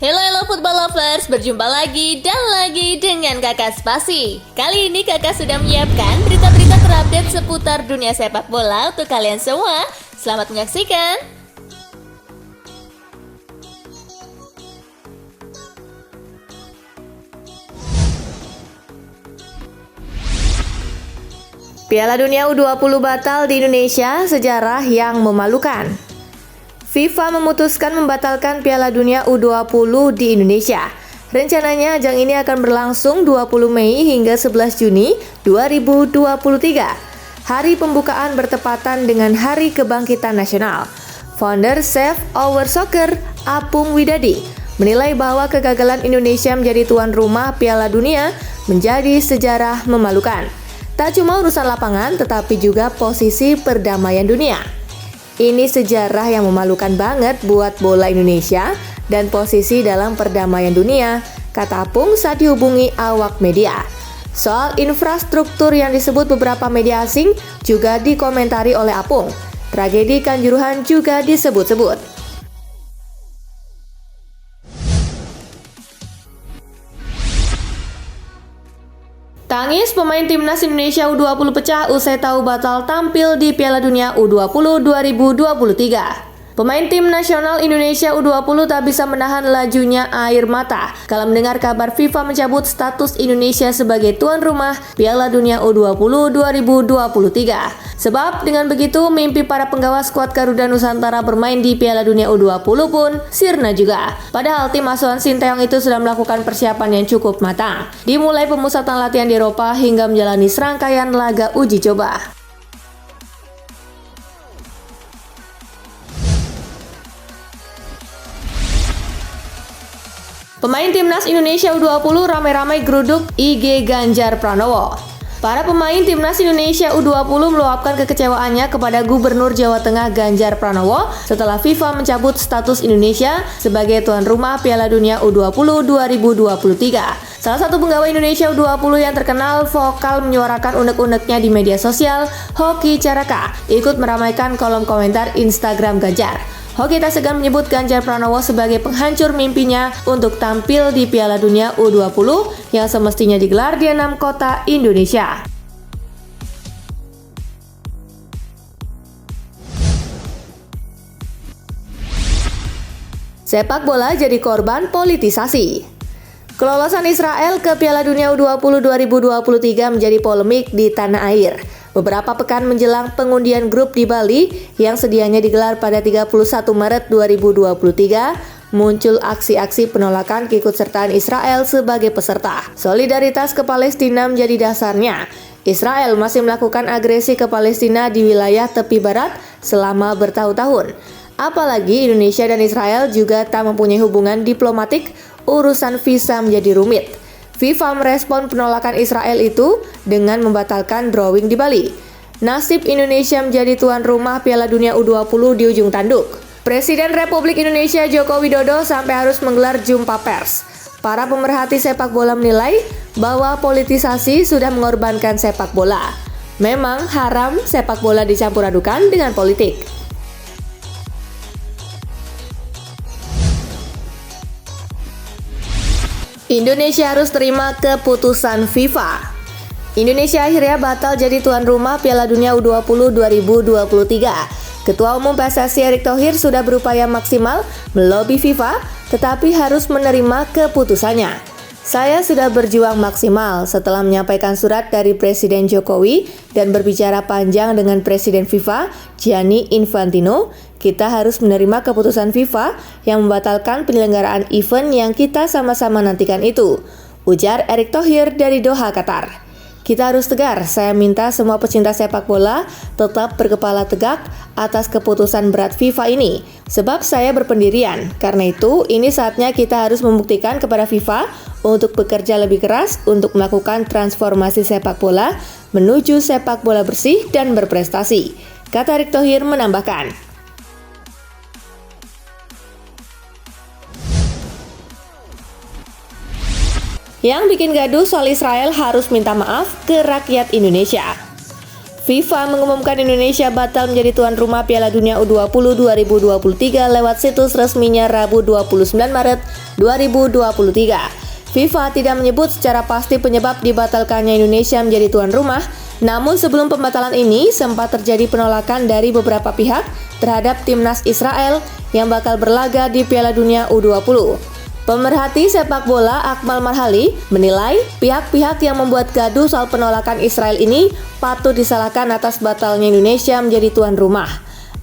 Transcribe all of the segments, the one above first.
Hello football lovers, berjumpa lagi dan lagi dengan Kakak Spasi. Kali ini Kakak sudah menyiapkan berita-berita terupdate seputar dunia sepak bola untuk kalian semua. Selamat menyaksikan. Piala Dunia U20 batal di Indonesia, sejarah yang memalukan. FIFA memutuskan membatalkan Piala Dunia U20 di Indonesia. Rencananya ajang ini akan berlangsung 20 Mei hingga 11 Juni 2023. Hari pembukaan bertepatan dengan Hari Kebangkitan Nasional. Founder Save Our Soccer, Apung Widadi, menilai bahwa kegagalan Indonesia menjadi tuan rumah Piala Dunia menjadi sejarah memalukan. Tak cuma urusan lapangan, tetapi juga posisi perdamaian dunia. Ini sejarah yang memalukan banget buat bola Indonesia dan posisi dalam perdamaian dunia, kata Apung saat dihubungi awak media. Soal infrastruktur yang disebut beberapa media asing juga dikomentari oleh Apung. Tragedi Kanjuruhan juga disebut-sebut. Tangis pemain timnas Indonesia U20 pecah usai tahu batal tampil di Piala Dunia U20 2023. Pemain tim nasional Indonesia U20 tak bisa menahan lajunya air mata kala mendengar kabar FIFA mencabut status Indonesia sebagai tuan rumah Piala Dunia U20 2023. Sebab dengan begitu mimpi para penggawa skuad Garuda Nusantara bermain di Piala Dunia U20 pun sirna juga. Padahal tim asuhan Sinteyong itu sudah melakukan persiapan yang cukup matang, dimulai pemusatan latihan di Eropa hingga menjalani serangkaian laga uji coba. Pemain timnas Indonesia U20 ramai-ramai geruduk IG Ganjar Pranowo. Para pemain timnas Indonesia U20 meluapkan kekecewaannya kepada Gubernur Jawa Tengah Ganjar Pranowo setelah FIFA mencabut status Indonesia sebagai tuan rumah Piala Dunia U20 2023. Salah satu penggawa Indonesia U20 yang terkenal vokal menyuarakan unek-uneknya di media sosial, Hoki Caraka, ikut meramaikan kolom komentar Instagram Ganjar. Hoki tak segan menyebut Ganjar Pranowo sebagai penghancur mimpinya untuk tampil di Piala Dunia U20 yang semestinya digelar di 6 kota Indonesia. Sepak bola jadi korban politisasi. Kelolosan Israel ke Piala Dunia U20 2023 menjadi polemik di tanah air. Beberapa pekan menjelang pengundian grup di Bali yang sedianya digelar pada 31 Maret 2023, muncul aksi-aksi penolakan keikutsertaan Israel sebagai peserta. Solidaritas ke Palestina menjadi dasarnya. Israel masih melakukan agresi ke Palestina di wilayah tepi barat selama bertahun-tahun. Apalagi Indonesia dan Israel juga tak mempunyai hubungan diplomatik, urusan visa menjadi rumit. FIFA merespon penolakan Israel itu dengan membatalkan drawing di Bali. Nasib Indonesia menjadi tuan rumah Piala Dunia U20 di ujung tanduk. Presiden Republik Indonesia Joko Widodo sampai harus menggelar jumpa pers. Para pemerhati sepak bola menilai bahwa politisasi sudah mengorbankan sepak bola. Memang haram sepak bola dicampur adukan dengan politik. Indonesia harus terima keputusan FIFA. Indonesia akhirnya batal jadi tuan rumah Piala Dunia U20 2023. Ketua Umum PSSI Erick Thohir sudah berupaya maksimal melobi FIFA, tetapi harus menerima keputusannya. Saya sudah berjuang maksimal setelah menyampaikan surat dari Presiden Jokowi dan berbicara panjang dengan Presiden FIFA, Gianni Infantino. Kita harus menerima keputusan FIFA yang membatalkan penyelenggaraan event yang kita sama-sama nantikan itu, ujar Erick Thohir dari Doha, Qatar. Kita harus tegar, saya minta semua pecinta sepak bola tetap berkepala tegak atas keputusan berat FIFA ini, sebab saya berpendirian. Karena itu, ini saatnya kita harus membuktikan kepada FIFA untuk bekerja lebih keras untuk melakukan transformasi sepak bola menuju sepak bola bersih dan berprestasi, kata Erick Thohir menambahkan. Yang bikin gaduh soal Israel harus minta maaf ke rakyat Indonesia. FIFA mengumumkan Indonesia batal menjadi tuan rumah Piala Dunia U20 2023 lewat situs resminya Rabu 29 Maret 2023. FIFA tidak menyebut secara pasti penyebab dibatalkannya Indonesia menjadi tuan rumah, namun sebelum pembatalan ini sempat terjadi penolakan dari beberapa pihak terhadap timnas Israel yang bakal berlaga di Piala Dunia U20. Pemerhati sepak bola Akmal Marhali menilai pihak-pihak yang membuat gaduh soal penolakan Israel ini patut disalahkan atas batalnya Indonesia menjadi tuan rumah.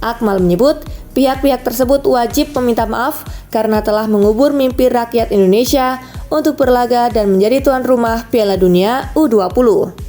Akmal menyebut pihak-pihak tersebut wajib meminta maaf karena telah mengubur mimpi rakyat Indonesia untuk berlaga dan menjadi tuan rumah Piala Dunia U20.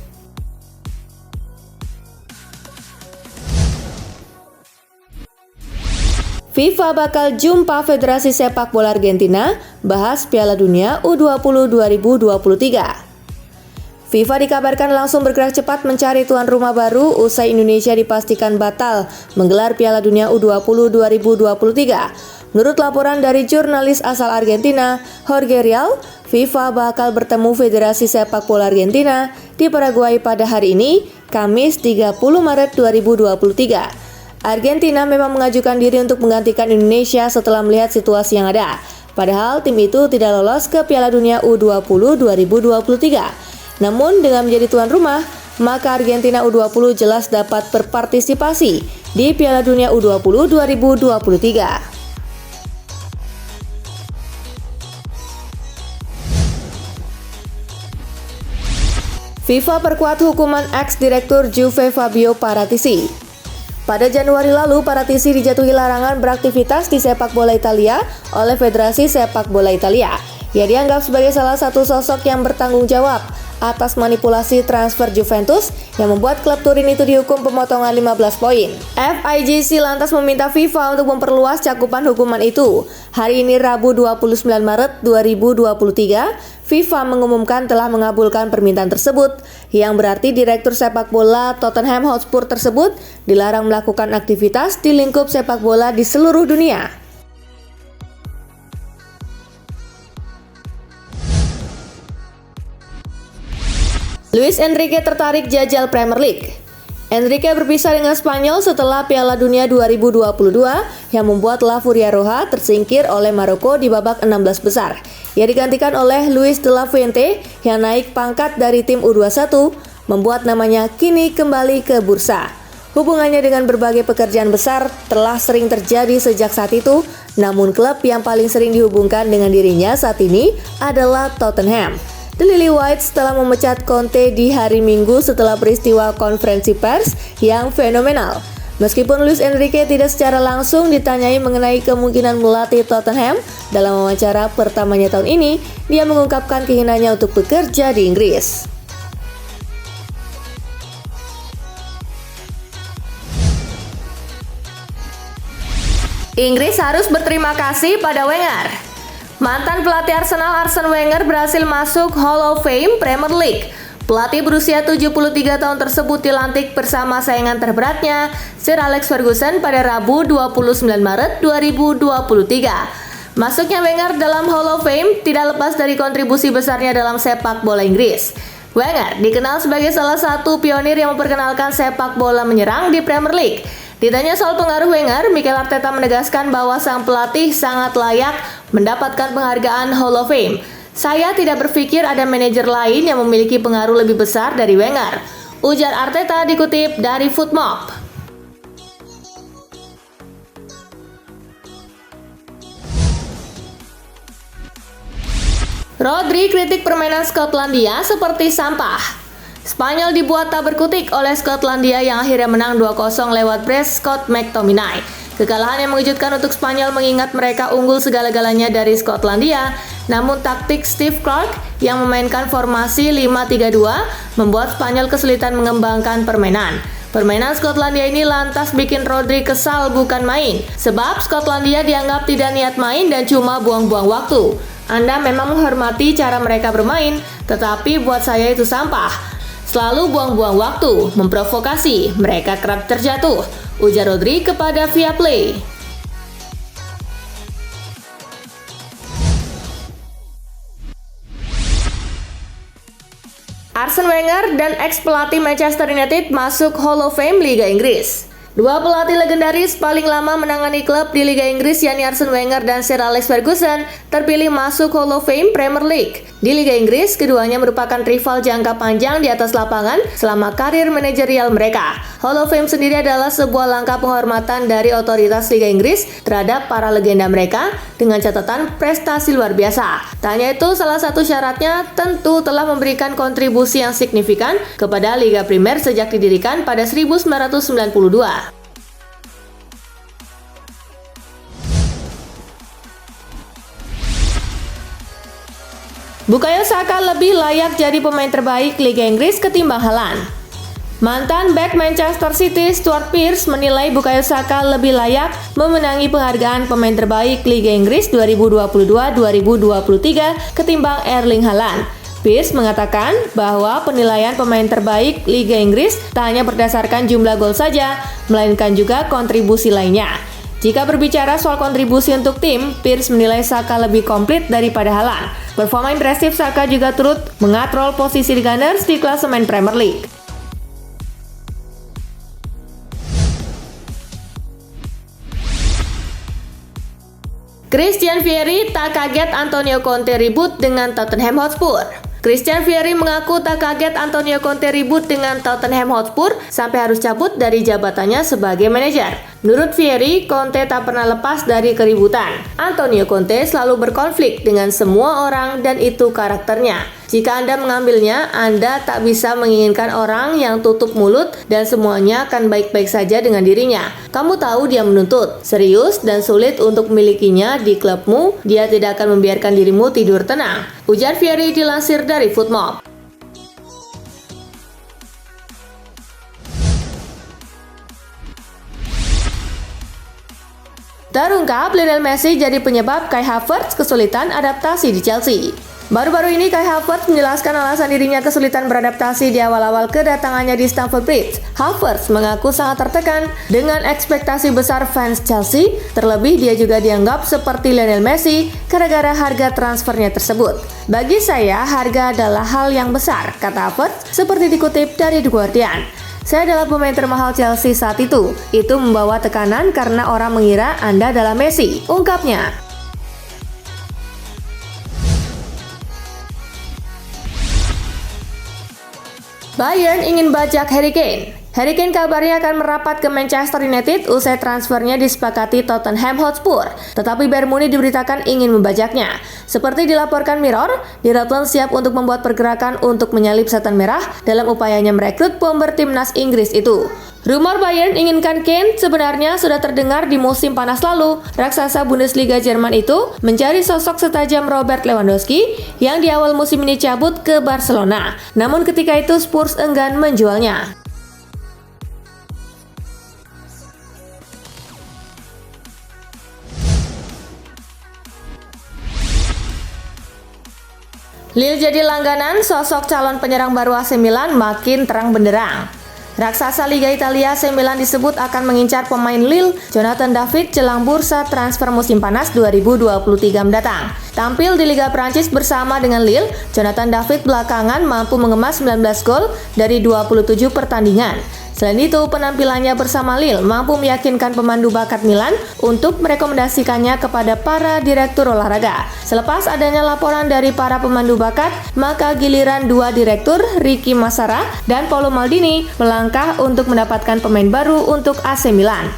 FIFA bakal jumpa Federasi Sepak Bola Argentina bahas Piala Dunia U20 2023. FIFA dikabarkan langsung bergerak cepat mencari tuan rumah baru usai Indonesia dipastikan batal menggelar Piala Dunia U20 2023. Menurut laporan dari jurnalis asal Argentina, Jorge Rial, FIFA bakal bertemu Federasi Sepak Bola Argentina di Paraguay pada hari ini, Kamis 30 Maret 2023. Argentina memang mengajukan diri untuk menggantikan Indonesia setelah melihat situasi yang ada. Padahal tim itu tidak lolos ke Piala Dunia U20 2023. Namun dengan menjadi tuan rumah, maka Argentina U20 jelas dapat berpartisipasi di Piala Dunia U20 2023. FIFA perkuat hukuman ex-direktur Juve Fabio Paratici. Pada Januari lalu, Paratici dijatuhi larangan beraktivitas di sepak bola Italia oleh Federasi Sepak Bola Italia. Ia dianggap sebagai salah satu sosok yang bertanggung jawab atas manipulasi transfer Juventus yang membuat klub Turin itu dihukum pemotongan 15 poin. FIGC lantas meminta FIFA untuk memperluas cakupan hukuman itu. Hari ini Rabu 29 Maret 2023, FIFA mengumumkan telah mengabulkan permintaan tersebut, yang berarti direktur sepak bola Tottenham Hotspur tersebut dilarang melakukan aktivitas di lingkup sepak bola di seluruh dunia. Luis Enrique tertarik jajal Premier League. Enrique berpisah dengan Spanyol setelah Piala Dunia 2022 yang membuat La Furia Roja tersingkir oleh Maroko di babak 16 besar. Ia digantikan oleh Luis de la Fuente yang naik pangkat dari tim U21, membuat namanya kini kembali ke bursa. Hubungannya dengan berbagai pekerjaan besar telah sering terjadi sejak saat itu, namun klub yang paling sering dihubungkan dengan dirinya saat ini adalah Tottenham. The Lily Whites telah memecat Conte di hari Minggu setelah peristiwa konferensi pers yang fenomenal. Meskipun Luis Enrique tidak secara langsung ditanyai mengenai kemungkinan melatih Tottenham, dalam wawancara pertamanya tahun ini, dia mengungkapkan keinginannya untuk bekerja di Inggris. Inggris harus berterima kasih pada Wenger. Mantan pelatih Arsenal Arsene Wenger berhasil masuk Hall of Fame Premier League. Pelatih berusia 73 tahun tersebut dilantik bersama saingan terberatnya, Sir Alex Ferguson pada Rabu 29 Maret 2023. Masuknya Wenger dalam Hall of Fame tidak lepas dari kontribusi besarnya dalam sepak bola Inggris. Wenger dikenal sebagai salah satu pionir yang memperkenalkan sepak bola menyerang di Premier League. Ditanya soal pengaruh Wenger, Mikel Arteta menegaskan bahwa sang pelatih sangat layak mendapatkan penghargaan Hall of Fame. Saya tidak berpikir ada manajer lain yang memiliki pengaruh lebih besar dari Wenger, ujar Arteta dikutip dari Footmob. Rodri kritik permainan Skotlandia seperti sampah. Spanyol dibuat tak berkutik oleh Skotlandia yang akhirnya menang 2-0 lewat brace Scott McTominay. Kekalahan yang mengejutkan untuk Spanyol mengingat mereka unggul segala-galanya dari Skotlandia. Namun taktik Steve Clarke yang memainkan formasi 5-3-2 membuat Spanyol kesulitan mengembangkan permainan. Permainan Skotlandia ini lantas bikin Rodri kesal bukan main, sebab Skotlandia dianggap tidak niat main dan cuma buang-buang waktu. Anda memang menghormati cara mereka bermain, tetapi buat saya itu sampah. Selalu buang-buang waktu, memprovokasi, mereka kerap terjatuh, ujar Rodri kepada Viaplay. Arsene Wenger dan ex-pelatih Manchester United masuk Hall of Fame Liga Inggris. Dua pelatih legendaris paling lama menangani klub di Liga Inggris, yakni Arsene Wenger dan Sir Alex Ferguson, terpilih masuk Hall of Fame Premier League. Di Liga Inggris, keduanya merupakan rival jangka panjang di atas lapangan selama karir manajerial mereka. Hall of Fame sendiri adalah sebuah langkah penghormatan dari otoritas Liga Inggris terhadap para legenda mereka dengan catatan prestasi luar biasa. Tak hanya itu, salah satu syaratnya tentu telah memberikan kontribusi yang signifikan kepada Liga Primer sejak didirikan pada 1992. Bukayo Saka lebih layak jadi pemain terbaik Liga Inggris ketimbang Haaland. Mantan bek Manchester City Stuart Pearce menilai Bukayo Saka lebih layak memenangi penghargaan pemain terbaik Liga Inggris 2022-2023 ketimbang Erling Haaland. Pearce mengatakan bahwa penilaian pemain terbaik Liga Inggris tak hanya berdasarkan jumlah gol saja, melainkan juga kontribusi lainnya. Jika berbicara soal kontribusi untuk tim, Pearce menilai Saka lebih komplit daripada Haaland. Performa impresif Saka juga turut mengatrol posisi di Gunners di klasemen Premier League. Christian Vieri tak kaget Antonio Conte ribut dengan Tottenham Hotspur. Christian Vieri mengaku tak kaget Antonio Conte ribut dengan Tottenham Hotspur sampai harus cabut dari jabatannya sebagai manajer. Menurut Vieri, Conte tak pernah lepas dari keributan. Antonio Conte selalu berkonflik dengan semua orang dan itu karakternya. Jika Anda mengambilnya, Anda tak bisa menginginkan orang yang tutup mulut dan semuanya akan baik-baik saja dengan dirinya. Kamu tahu dia menuntut, serius dan sulit untuk memilikinya di klubmu, dia tidak akan membiarkan dirimu tidur tenang. Ujar Vieri dilansir dari Footmob. Terungkap Lionel Messi jadi penyebab Kai Havertz kesulitan adaptasi di Chelsea. Baru-baru ini Kai Havertz menjelaskan alasan dirinya kesulitan beradaptasi di awal-awal kedatangannya di Stamford Bridge. Havertz mengaku sangat tertekan dengan ekspektasi besar fans Chelsea, terlebih dia juga dianggap seperti Lionel Messi gara-gara harga transfernya tersebut. Bagi saya, harga adalah hal yang besar, kata Havertz seperti dikutip dari The Guardian. Saya adalah pemain termahal Chelsea saat itu. Itu membawa tekanan karena orang mengira Anda adalah Messi, ungkapnya. Bayern ingin bajak Harry Kane. Harry Kane kabarnya akan merapat ke Manchester United usai transfernya disepakati Tottenham Hotspur. Tetapi Bayern Munich diberitakan ingin membajaknya. Seperti dilaporkan Mirror, Di Rutland siap untuk membuat pergerakan untuk menyalip setan merah dalam upayanya merekrut bomber timnas Inggris itu. Rumor Bayern inginkan Kane sebenarnya sudah terdengar di musim panas lalu. Raksasa Bundesliga Jerman itu mencari sosok setajam Robert Lewandowski yang di awal musim ini cabut ke Barcelona. Namun ketika itu Spurs enggan menjualnya. Lille jadi langganan, sosok calon penyerang baru AC Milan makin terang benderang. Raksasa Liga Italia AC Milan disebut akan mengincar pemain Lille, Jonathan David, jelang bursa transfer musim panas 2023 mendatang. Tampil di Liga Prancis bersama dengan Lille, Jonathan David belakangan mampu mengemas 19 gol dari 27 pertandingan. Selain itu, penampilannya bersama Lille mampu meyakinkan pemandu bakat Milan untuk merekomendasikannya kepada para direktur olahraga. Selepas adanya laporan dari para pemandu bakat, maka giliran dua direktur, Ricky Massara dan Paolo Maldini, melangkah untuk mendapatkan pemain baru untuk AC Milan.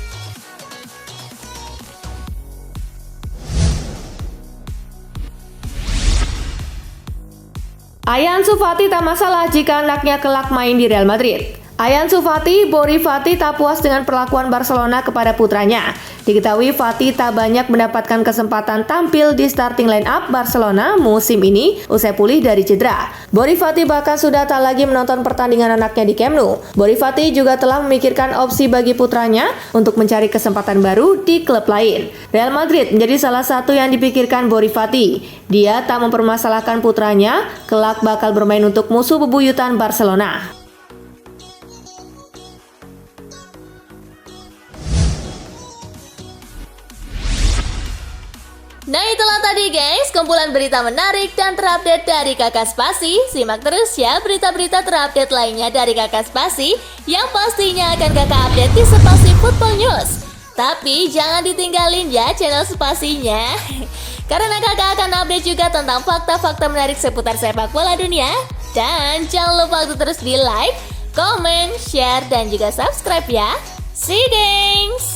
Ansu Fati tak masalah jika anaknya kelak main di Real Madrid. Ansu Fati, Bori Fati tak puas dengan perlakuan Barcelona kepada putranya. Diketahui Fati tak banyak mendapatkan kesempatan tampil di starting line up Barcelona musim ini usai pulih dari cedera. Bori Fati bahkan sudah tak lagi menonton pertandingan anaknya di Camp Nou. Bori Fati juga telah memikirkan opsi bagi putranya untuk mencari kesempatan baru di klub lain. Real Madrid menjadi salah satu yang dipikirkan Bori Fati. Dia tak mempermasalahkan putranya kelak bakal bermain untuk musuh bebuyutan Barcelona. Nah, itulah tadi gengs, kumpulan berita menarik dan terupdate dari Kakak Spasi. Simak terus ya berita-berita terupdate lainnya dari Kakak Spasi yang pastinya akan Kakak update di Spasi Football News. Tapi jangan ditinggalin ya channel Spasinya, karena Kakak akan update juga tentang fakta-fakta menarik seputar sepak bola dunia. Dan jangan lupa untuk terus di like, comment, share, dan juga subscribe ya. See you gengs!